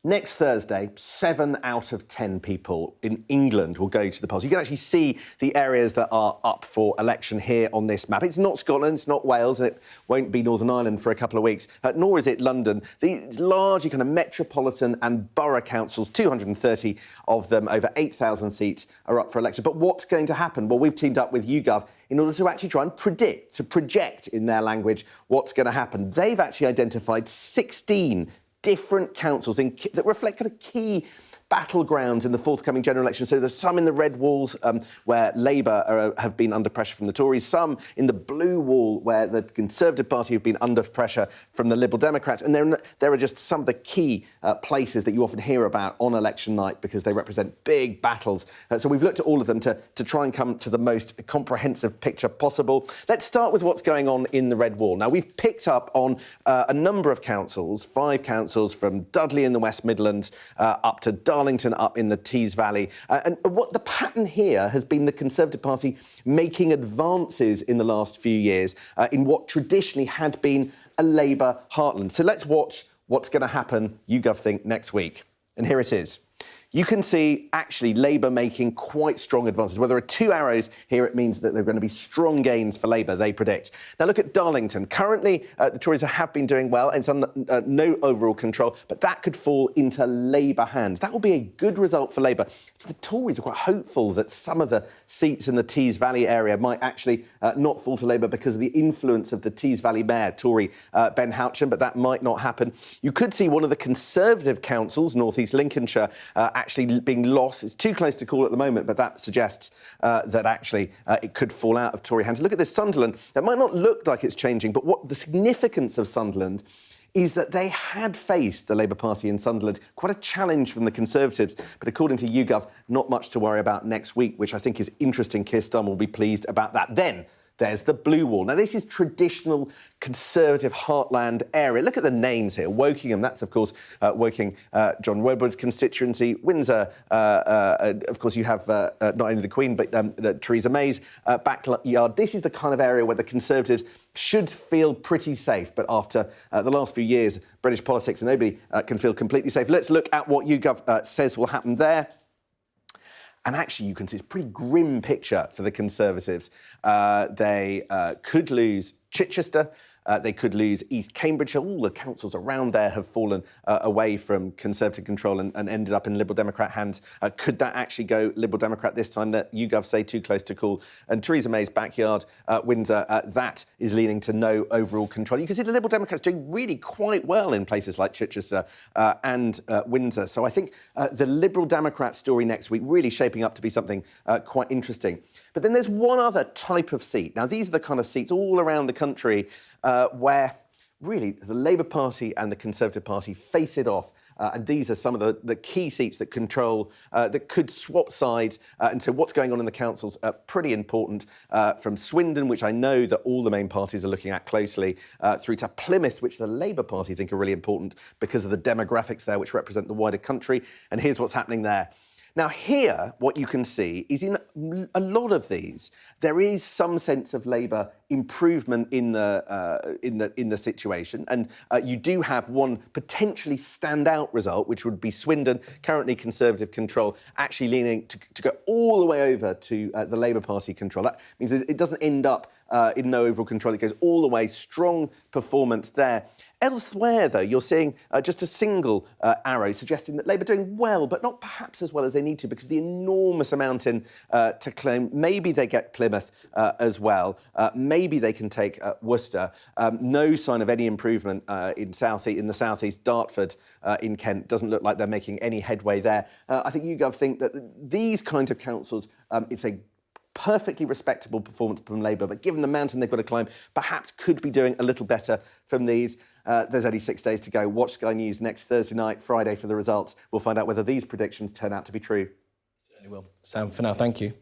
Next Thursday, 7 out of 10 people in England will go to the polls. You can actually see the areas that are up for election here on this map. It's not Scotland, it's not Wales, and it won't be Northern Ireland for a couple of weeks, nor is it London. These largely kind of metropolitan and borough councils, 230 of them, over 8,000 seats, are up for election. But what's going to happen? Well, we've teamed up with YouGov in order to actually try and predict, to project in their language, what's going to happen. They've actually identified 16 different councils that reflect kind of key battlegrounds in the forthcoming general election. So there's some in the red walls where Labour have been under pressure from the Tories, some in the blue wall where the Conservative Party have been under pressure from the Liberal Democrats. And there are just some of the key places that you often hear about on election night because they represent big battles. So we've looked at all of them to try and come to the most comprehensive picture possible. Let's start with what's going on in the red wall. Now, we've picked up on a number of councils, 5 councils from Dudley in the West Midlands up to Darlington up in the Tees Valley. And what the pattern here has been the Conservative Party making advances in the last few years in what traditionally had been a Labour heartland. So let's watch what's going to happen, YouGov think, next week. And here it is. You can see, actually, Labour making quite strong advances. Where there are 2 arrows here, it means that there are going to be strong gains for Labour, they predict. Now, look at Darlington. Currently, the Tories have been doing well. It's under no overall control, but that could fall into Labour hands. That will be a good result for Labour. So the Tories are quite hopeful that some of the seats in the Tees Valley area might actually not fall to Labour because of the influence of the Tees Valley Mayor, Tory Ben Houchen, but that might not happen. You could see one of the Conservative councils, North East Lincolnshire, actually being lost. It's too close to call at the moment, but that suggests that actually it could fall out of Tory hands. Look at this Sunderland. It might not look like it's changing, but what the significance of Sunderland is that they had faced the Labour Party in Sunderland, quite a challenge from the Conservatives, but according to YouGov, not much to worry about next week, which I think is interesting. Keir Starmer will be pleased about that. Then there's the blue wall. Now, this is traditional Conservative heartland area. Look at the names here. Wokingham, that's, of course, Woking, John Woodward's constituency. Windsor, of course, you have not only the Queen, but Theresa May's backyard. This is the kind of area where the Conservatives should feel pretty safe. But after the last few years, British politics, nobody can feel completely safe. Let's look at what YouGov says will happen there. And actually, you can see it's a pretty grim picture for the Conservatives. They could lose Chichester. They could lose East Cambridgeshire. All the councils around there have fallen away from Conservative control and ended up in Liberal Democrat hands. Could that actually go Liberal Democrat this time? That YouGov say too close to call. And Theresa May's backyard, Windsor, that is leaning to no overall control. You can see the Liberal Democrats doing really quite well in places like Chichester and Windsor. So I think the Liberal Democrat story next week really shaping up to be something quite interesting. But then there's one other type of seat. Now, these are the kind of seats all around the country where really the Labour Party and the Conservative Party face it off. And these are some of the key seats that control, that could swap sides. And so what's going on in the councils are pretty important, from Swindon, which I know that all the main parties are looking at closely, through to Plymouth, which the Labour Party think are really important because of the demographics there, which represent the wider country. And here's what's happening there. Now, here, what you can see is in a lot of these, there is some sense of Labour improvement in the situation, and you do have one potentially standout result, which would be Swindon, currently Conservative control, actually leaning to go all the way over to the Labour Party control. That means that it doesn't end up in no overall control. It goes all the way. Strong performance there. Elsewhere, though, you're seeing just a single arrow suggesting that Labour are doing well, but not perhaps as well as they need to because of the enormous amount in to claim. Maybe they get Plymouth as well. Maybe they can take Worcester. No sign of any improvement in the southeast. Dartford in Kent doesn't look like they're making any headway there. I think YouGov think that these kinds of councils, it's a perfectly respectable performance from Labour, but given the mountain they've got to climb, perhaps could be doing a little better from these. There's only 6 days to go. Watch Sky News next Thursday night, Friday for the results. We'll find out whether these predictions turn out to be true. Certainly will. Sam, for now, thank you.